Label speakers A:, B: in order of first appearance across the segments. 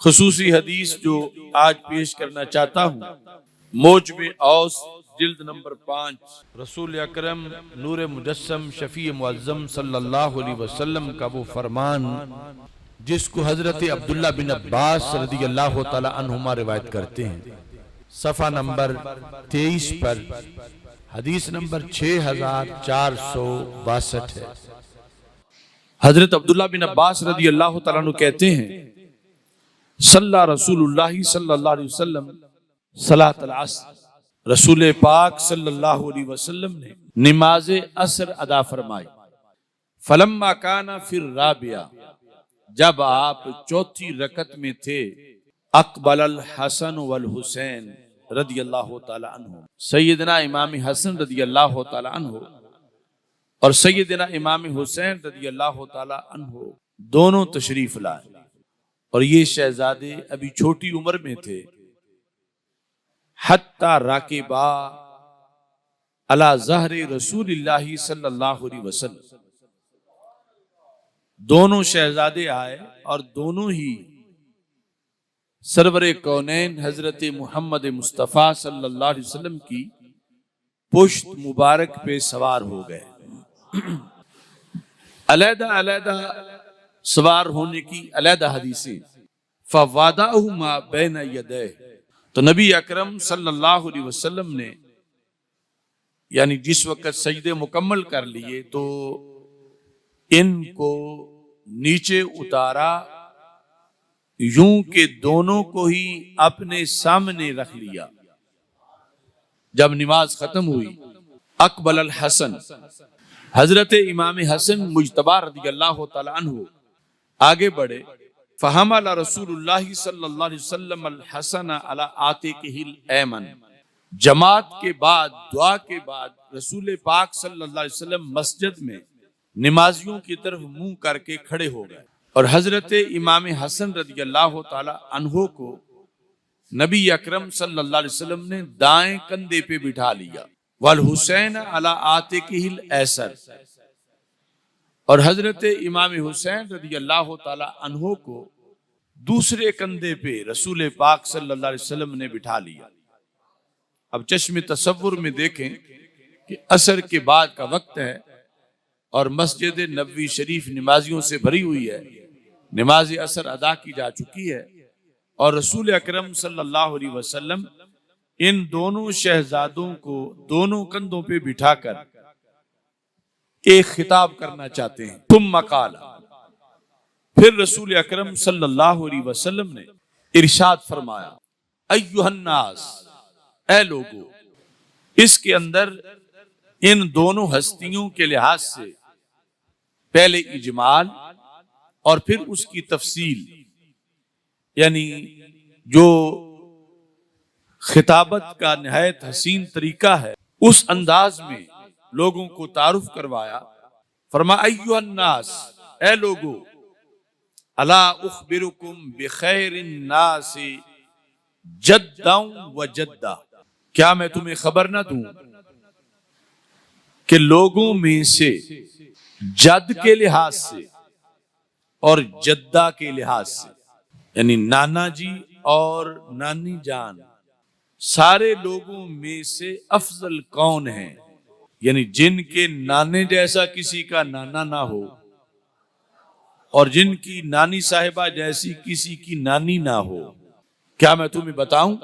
A: خصوصی حدیث جو آج پیش کرنا چاہتا ہوں، موجب اوس جلد نمبر 5، رسول اکرم نور مجسم شفیع معظم صلی اللہ علیہ وسلم کا وہ فرمان جس کو حضرت عبداللہ بن عباس رضی اللہ تعالی عنہما روایت کرتے ہیں، صفحہ نمبر 23 پر حدیث نمبر 6462 ہے۔ حضرت عبداللہ بن عباس رضی اللہ تعالیٰ عنہ کہتے ہیں، صلی رسول اللہ صلی اللہ علیہ وسلم صلاۃ العصر، رسول پاک صلی اللہ علیہ وسلم نے نماز عصر ادا فرمائی۔ فلما کان فی الرابعہ، جب آپ چوتھی رکعت میں تھے، اقبل الحسن والحسین رضی اللہ تعالی عنہ، سیدنا امام حسن رضی اللہ تعالی عنہ اور سیدنا امام حسین رضی اللہ تعالی عنہ دونوں تشریف لائے، اور یہ شہزادے ابھی چھوٹی عمر میں تھے۔ حتی راکبا علی ظہر رسول اللہ صلی اللہ علیہ وسلم، دونوں شہزادے آئے اور دونوں ہی سرور کونین حضرت محمد مصطفیٰ صلی اللہ علیہ وسلم کی پشت مبارک پہ سوار ہو گئے۔ علیحدہ علیحدہ سوار ہونے کی علیحدہ حدیثیں۔ فوادعہما بین یدیہ، تو نبی اکرم صلی اللہ علیہ وسلم نے یعنی جس وقت سجدے مکمل کر لیے تو ان کو نیچے اتارا، یوں کہ دونوں کو ہی اپنے سامنے رکھ لیا۔ جب نماز ختم ہوئی، اقبل الحسن، حضرت امام حسن مجتبی رضی اللہ تعالی عنہ آگے بڑھے۔ فحمل رسول اللہ صلی اللہ علیہ وسلم الحسن علی عاتقہ الایمن، جماعت کے بعد، دعا کے بعد رسول پاک صلی اللہ علیہ وسلم مسجد میں نمازیوں کی طرف منہ کر کے کھڑے ہو گئے، اور حضرت امام حسن رضی اللہ تعالی عنہ کو نبی اکرم صلی اللہ علیہ وسلم نے دائیں کندھے پہ بٹھا لیا، والحسین علی عاتقہ الایسر، اور حضرت امام حسین رضی اللہ تعالی عنہ کو دوسرے کندھے پہ رسول پاک صلی اللہ علیہ وسلم نے بٹھا لیا۔ اب چشم تصور میں دیکھیں کہ عصر کے بعد کا وقت ہے اور مسجد نبوی شریف نمازیوں سے بھری ہوئی ہے، نماز عصر ادا کی جا چکی ہے، اور رسول اکرم صلی اللہ علیہ وسلم ان دونوں شہزادوں کو دونوں کندھوں پہ بٹھا کر ایک خطاب کرنا چاہتے ہیں۔ ثم قال، پھر رسول اکرم صلی اللہ علیہ وسلم نے ارشاد فرمایا، ایھا الناس، اے لوگو۔ اس کے اندر ان دونوں ہستیوں کے لحاظ سے پہلے اجمال اور پھر اس کی تفصیل، یعنی جو خطابت کا نہایت حسین طریقہ ہے اس انداز میں لوگوں کو تعارف کروایا۔ فرمایا، ایھا الناس، اے لوگو، الا اخبرکم بخیر الناس جدا و جدہ، کیا میں تمہیں خبر نہ دوں کہ لوگوں میں سے جد کے لحاظ سے اور جدہ کے لحاظ سے، یعنی نانا جی اور نانی جان، سارے لوگوں میں سے افضل کون ہیں، یعنی جن کے نانے جیسا کسی کا نانا نہ ہو اور جن کی نانی صاحبہ جیسی کسی کی نانی نہ ہو، کیا میں تمہیں بتاؤں؟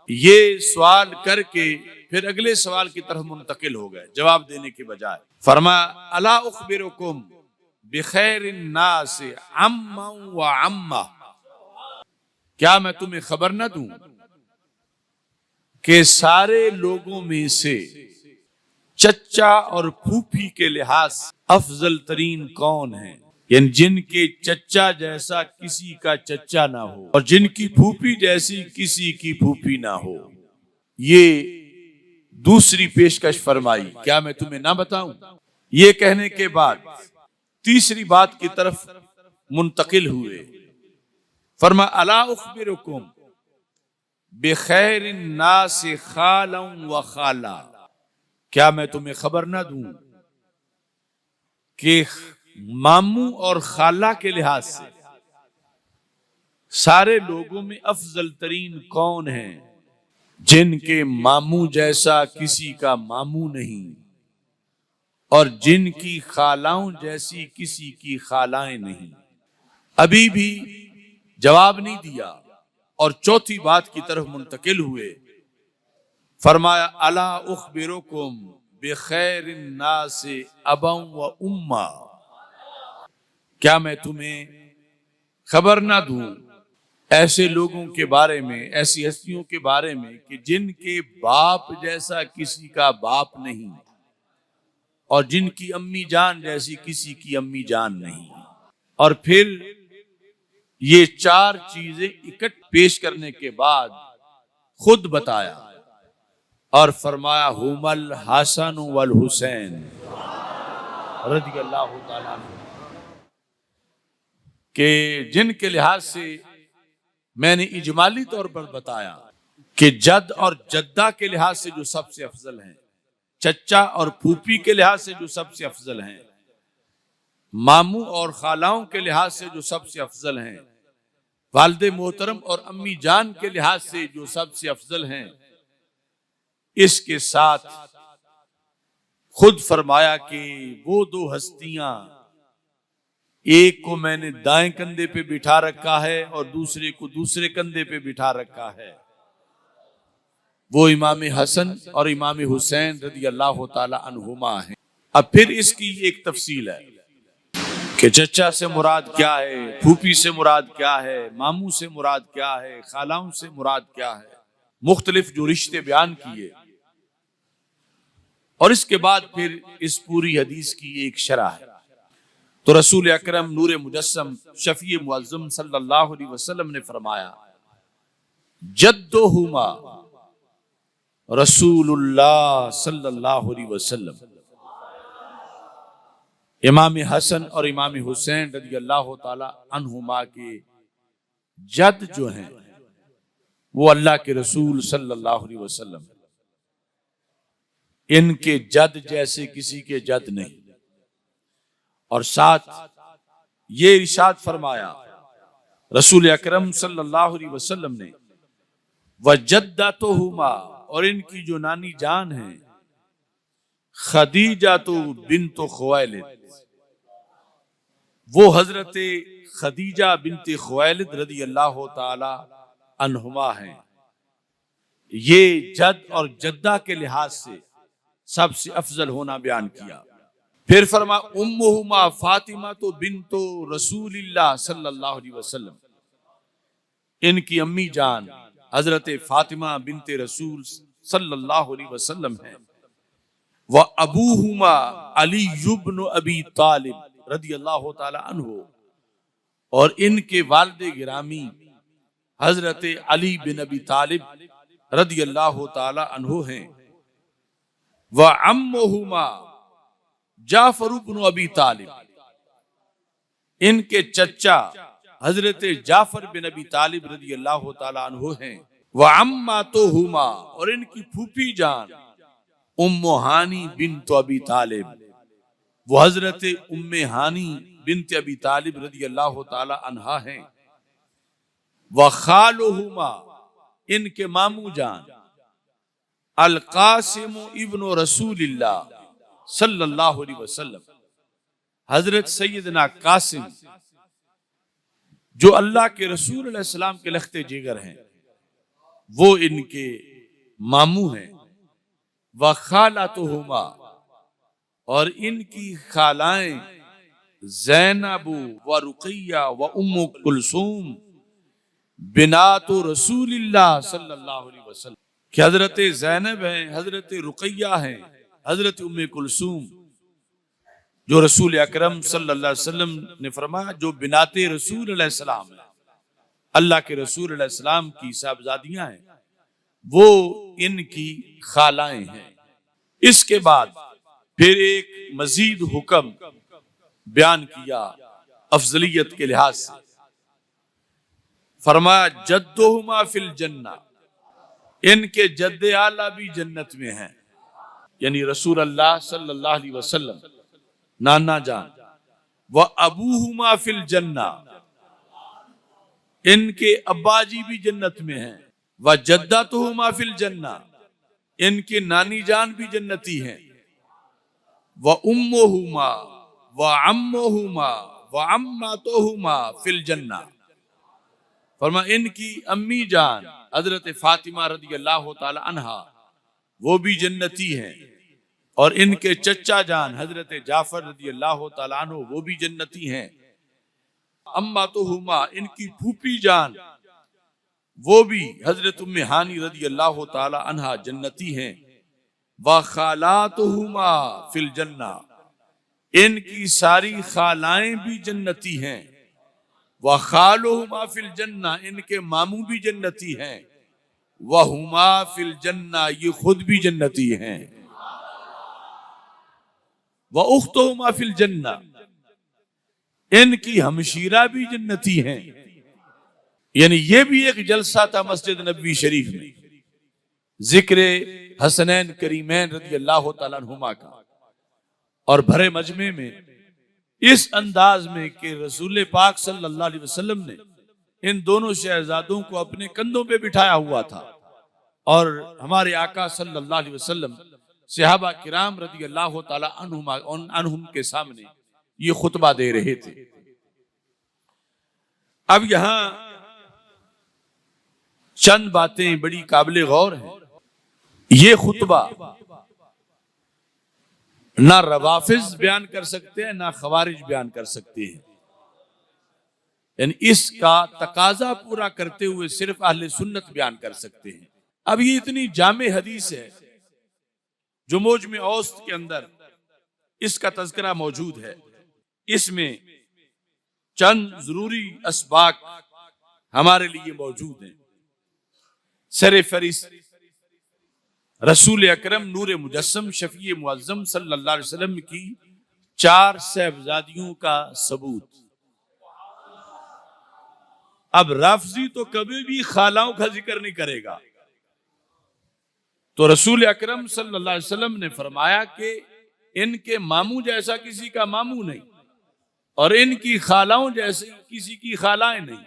A: یہ سوال کر کے پھر اگلے سوال کی طرف منتقل ہو گئے جواب دینے کے بجائے۔ فرمایا، الا اخبرکم بخیر الناس عما و عمہ، کیا میں تمہیں خبر نہ دوں کہ سارے لوگوں میں سے چچا اور پھوپھی کے لحاظ افضل ترین کون ہیں، یعنی جن کے چچا جیسا کسی کا چچا نہ ہو اور جن کی پھوپھی جیسی کسی کی پھوپھی نہ ہو۔ یہ دوسری پیشکش فرمائی، کیا میں تمہیں نہ بتاؤں؟ یہ کہنے کے بعد تیسری بات کی طرف منتقل ہوئے۔ فرمایا، الا اخبرکم بخیر الناس خالا و خالہ، کیا میں تمہیں خبر نہ دوں کہ ماموں اور خالہ کے لحاظ سے سارے لوگوں میں افضل ترین کون ہیں؟ جن کے ماموں جیسا کسی کا ماموں نہیں، اور جن کی خالاؤں جیسی کسی کی خالائیں نہیں۔ ابھی بھی جواب نہیں دیا اور چوتھی بات کی طرف منتقل ہوئے۔ فرمایا الا اخبرکم بخیر الناس ابا و اما، کیا میں تمہیں خبر نہ دوں ایسے لوگوں کے بارے میں، ایسی ہستیوں کے بارے میں کہ جن کے باپ جیسا کسی کا باپ نہیں، اور جن کی امی جان جیسی کسی کی امی جان نہیں۔ اور پھر یہ چار چیزیں اکٹھ پیش کرنے کے بعد خود بتایا اور فرمایا ہم الحسن والحسین رضی اللہ تعالیٰ عنہ، کہ جن کے لحاظ سے میں نے اجمالی طور پر بتایا کہ جد اور جدہ کے لحاظ سے جو سب سے افضل ہیں، چچا اور پھوپھی کے لحاظ سے جو سب سے افضل ہیں، ماموں اور خالاؤں کے لحاظ سے جو سب سے افضل ہیں، والد محترم اور امی جان کے لحاظ سے جو سب سے افضل ہیں، اس کے ساتھ خود فرمایا کہ وہ دو ہستیاں، ایک کو میں نے دائیں کندھے پہ بٹھا رکھا ہے اور دوسرے کو دوسرے کندھے پہ بٹھا رکھا ہے، وہ امام حسن اور امام حسین رضی اللہ تعالی عنہما ہیں۔ اب پھر اس کی ایک تفصیل ہے کہ چچا سے مراد کیا ہے، پھوپھی سے مراد کیا ہے، ماموں سے مراد کیا ہے، خالاؤں سے مراد کیا ہے، مختلف جو رشتے بیان کیے، اور اس کے بعد پھر اس پوری حدیث کی ایک شرح ہے۔ تو رسول اکرم نور مجسم شفیع معظم صلی اللہ علیہ وسلم نے فرمایا جدہما رسول اللہ صلی اللہ علیہ وسلم، امام حسن اور امام حسین رضی اللہ تعالی عنہما کے جد جو ہیں وہ اللہ کے رسول صلی اللہ علیہ وسلم، ان کے جد جیسے کسی کے جد نہیں۔ اور ساتھ یہ ارشاد فرمایا رسول اکرم صلی اللہ علیہ وسلم نے وجدتہما، اور ان کی جو نانی جان ہیں خدیجہ بنت خویلد، وہ حضرت خدیجہ بنت خویلد رضی اللہ تعالی عنہما ہیں۔ یہ جد اور جدہ کے لحاظ سے سب سے افضل ہونا بیان کیا۔ پھر فرما امہما فاطمہ بنت رسول اللہ صلی اللہ علیہ وسلم، ان کی امی جان حضرت فاطمہ بنت رسول صلی اللہ علیہ وسلم ہیں۔ وَأَبُوهُمَا عَلِيُّ بْنُ أَبِي طالب رضی اللہ تعالی عنہ، اور ان کے والد گرامی حضرت علی بن ابی طالب رضی اللہ تعالی عنہ ہیں۔ وَعَمُّهُمَا جعفر بن ابی طالب، ان کے چچا حضرت جعفر بن ابی طالب رضی اللہ تعالی عنہ ہیں۔ وَعَمَّاتُهُمَا، اور ان کی پھوپھی جان ام ہانی بنت ابی طالب، وہ حضرت ام ہانی بنت ابی طالب رضی اللہ تعالی عنہا ہیں۔ وَخَالُهُمَا، ان کے ماموں جان القاسم ابن رسول اللہ صلی اللہ علیہ وسلم، حضرت سیدنا قاسم جو اللہ کے رسول علیہ السلام کے لخت جگر ہیں، وہ ان کے ماموں ہیں۔ وَخَالَتُهُمَا، اور ان کی خالائیں زینب و رقیہ و ام کلثوم بنات رسول اللہ صلی اللہ علیہ وسلم، کہ حضرت زینب ہیں، حضرت رقیہ ہیں، حضرت ام کلثوم، جو رسول اکرم صلی اللہ علیہ وسلم نے فرمایا جو بنات رسول علیہ السلام ہیں، اللہ کے رسول علیہ السلام کی صاحبزادیاں ہیں، وہ ان کی خالائیں ہیں۔ اس کے بعد پھر ایک مزید حکم بیان کیا افضلیت کے لحاظ سے، فرمایا جدہما فی الجنہ، ان کے جد اعلیٰ بھی جنت میں ہیں، یعنی رسول اللہ صلی اللہ علیہ وسلم نانا جان۔ وَأَبُوهُمَا فِي الْجَنَّةِ، ان کے ابا جی بھی جنت میں ہیں، وجدتہما فی الجنہ، ان کی نانی جان بھی جنتی ہیں، وامہما وعمہما وعماتہما فی الجنہ، فرما ان کی امی جان حضرت فاطمہ رضی اللہ تعالی عنہا وہ بھی جنتی ہیں، اور ان کے چچا جان حضرت جعفر رضی اللہ تعالیٰ عنہ وہ بھی جنتی ہیں، اماتہما ان کی پھوپھی جان وہ بھی حضرت ام ہانی رضی اللہ تعالیٰ عنہا جنتی ہیں، وخالاتہما فی الجنہ ان کی ساری خالائیں بھی جنتی ہیں، وخالہما فی الجنہ ان کے ماموں بھی جنتی ہیں، وہما فی الجنہ یہ خود بھی جنتی ہیں، وَأُخْتُهُمَا فِي الْجَنَّةِ ان کی ہمشیرہ بھی جنتی ہیں۔ یعنی یہ بھی ایک جلسہ تھا مسجد نبوی شریف میں، ذکر حسنین کریمین رضی اللہ تعالیٰ عنہما کا، اور بھرے مجمع میں اس انداز میں کہ رسول پاک صلی اللہ علیہ وسلم نے ان دونوں شہزادوں کو اپنے کندھوں پہ بٹھایا ہوا تھا، اور ہمارے آقا صلی اللہ علیہ وسلم صحابہ کرام رضی اللہ تعالی عنہم کے سامنے یہ خطبہ دے رہے تھے۔ اب یہاں چند باتیں بڑی قابل غور ہیں۔ یہ خطبہ نہ روافض بیان کر سکتے ہیں نہ خوارج بیان کر سکتے ہیں، یعنی اس کا تقاضا پورا کرتے ہوئے صرف اہل سنت بیان کر سکتے ہیں۔ اب یہ اتنی جامع حدیث ہے جو موجم اوسط کے اندر اس کا تذکرہ موجود ہے، اس میں چند ضروری اسباق ہمارے لیے موجود ہیں۔ سر فہرست رسول اکرم نور مجسم شفیع معظم صلی اللہ علیہ وسلم کی 4 صاحبزادیوں کا ثبوت۔ اب رافضی تو کبھی بھی خالاؤں کا ذکر نہیں کرے گا، تو رسول اکرم صلی اللہ علیہ وسلم نے فرمایا کہ ان کے ماموں جیسا کسی کا ماموں نہیں، اور ان کی خالاؤں جیسے کسی کی خالائیں نہیں،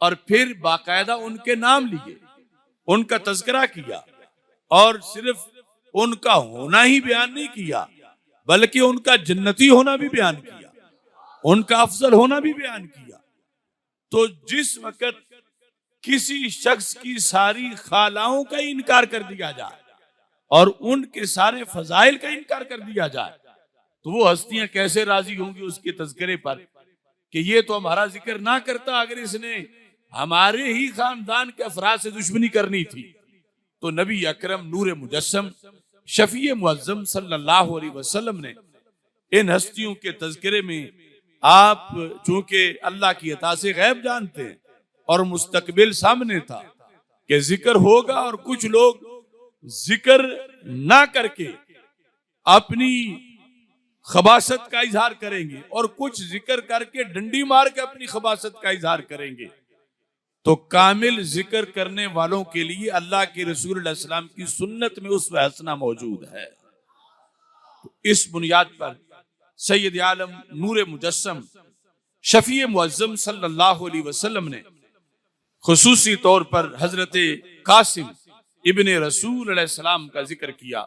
A: اور پھر باقاعدہ ان کے نام لیے، ان کا تذکرہ کیا، اور صرف ان کا ہونا ہی بیان نہیں کیا بلکہ ان کا جنتی ہونا بھی بیان کیا، ان کا افضل ہونا بھی بیان کیا۔ تو جس وقت کسی شخص کی ساری خالاؤں کا انکار کر دیا جائے اور ان کے سارے فضائل کا انکار کر دیا جائے تو وہ ہستیاں کیسے راضی ہوں گی اس کے تذکرے پر کہ یہ تو ہمارا ذکر نہ کرتا اگر اس نے ہمارے ہی خاندان کے افراد سے دشمنی کرنی تھی۔ تو نبی اکرم نور مجسم شفیع معظم صلی اللہ علیہ وسلم نے ان ہستیوں کے تذکرے میں، آپ چونکہ اللہ کی عطا سے غیب جانتے ہیں اور مستقبل سامنے تھا کہ ذکر ہوگا، اور کچھ لوگ ذکر نہ کر کے اپنی خباثت کا اظہار کریں گے اور کچھ ذکر کر کے ڈنڈی مار کے اپنی خباثت کا اظہار کریں گے۔ تو کامل ذکر کرنے والوں کے لیے اللہ کے رسول علیہ السلام کی سنت میں اسوہ حسنہ موجود ہے۔ اس بنیاد پر سید عالم نور مجسم شفیع معظم صلی اللہ علیہ وسلم نے خصوصی طور پر حضرت قاسم ابن رسول علیہ السلام کا ذکر کیا،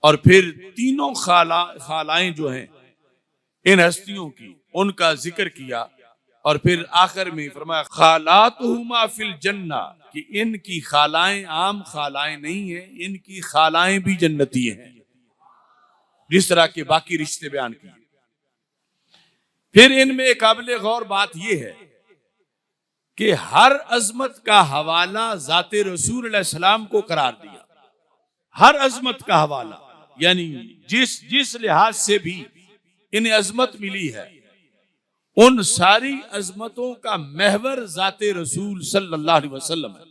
A: اور پھر تینوں خالائیں جو ہیں ان ہستیوں کی ان کا ذکر کیا، اور پھر آخر میں فرمایا خالاتہما فی الجنہ کہ ان کی خالائیں عام خالائیں نہیں ہیں، ان کی خالائیں بھی جنتی ہیں، جس طرح کے باقی رشتے بیان کیے۔ پھر ان میں ایک قابل غور بات یہ ہے کہ ہر عظمت کا حوالہ ذات رسول علیہ السلام کو قرار دیا، ہر عظمت کا حوالہ، یعنی جس لحاظ سے بھی انہیں عظمت ملی ہے ان ساری عظمتوں کا محور ذات رسول صلی اللہ علیہ وسلم ہے۔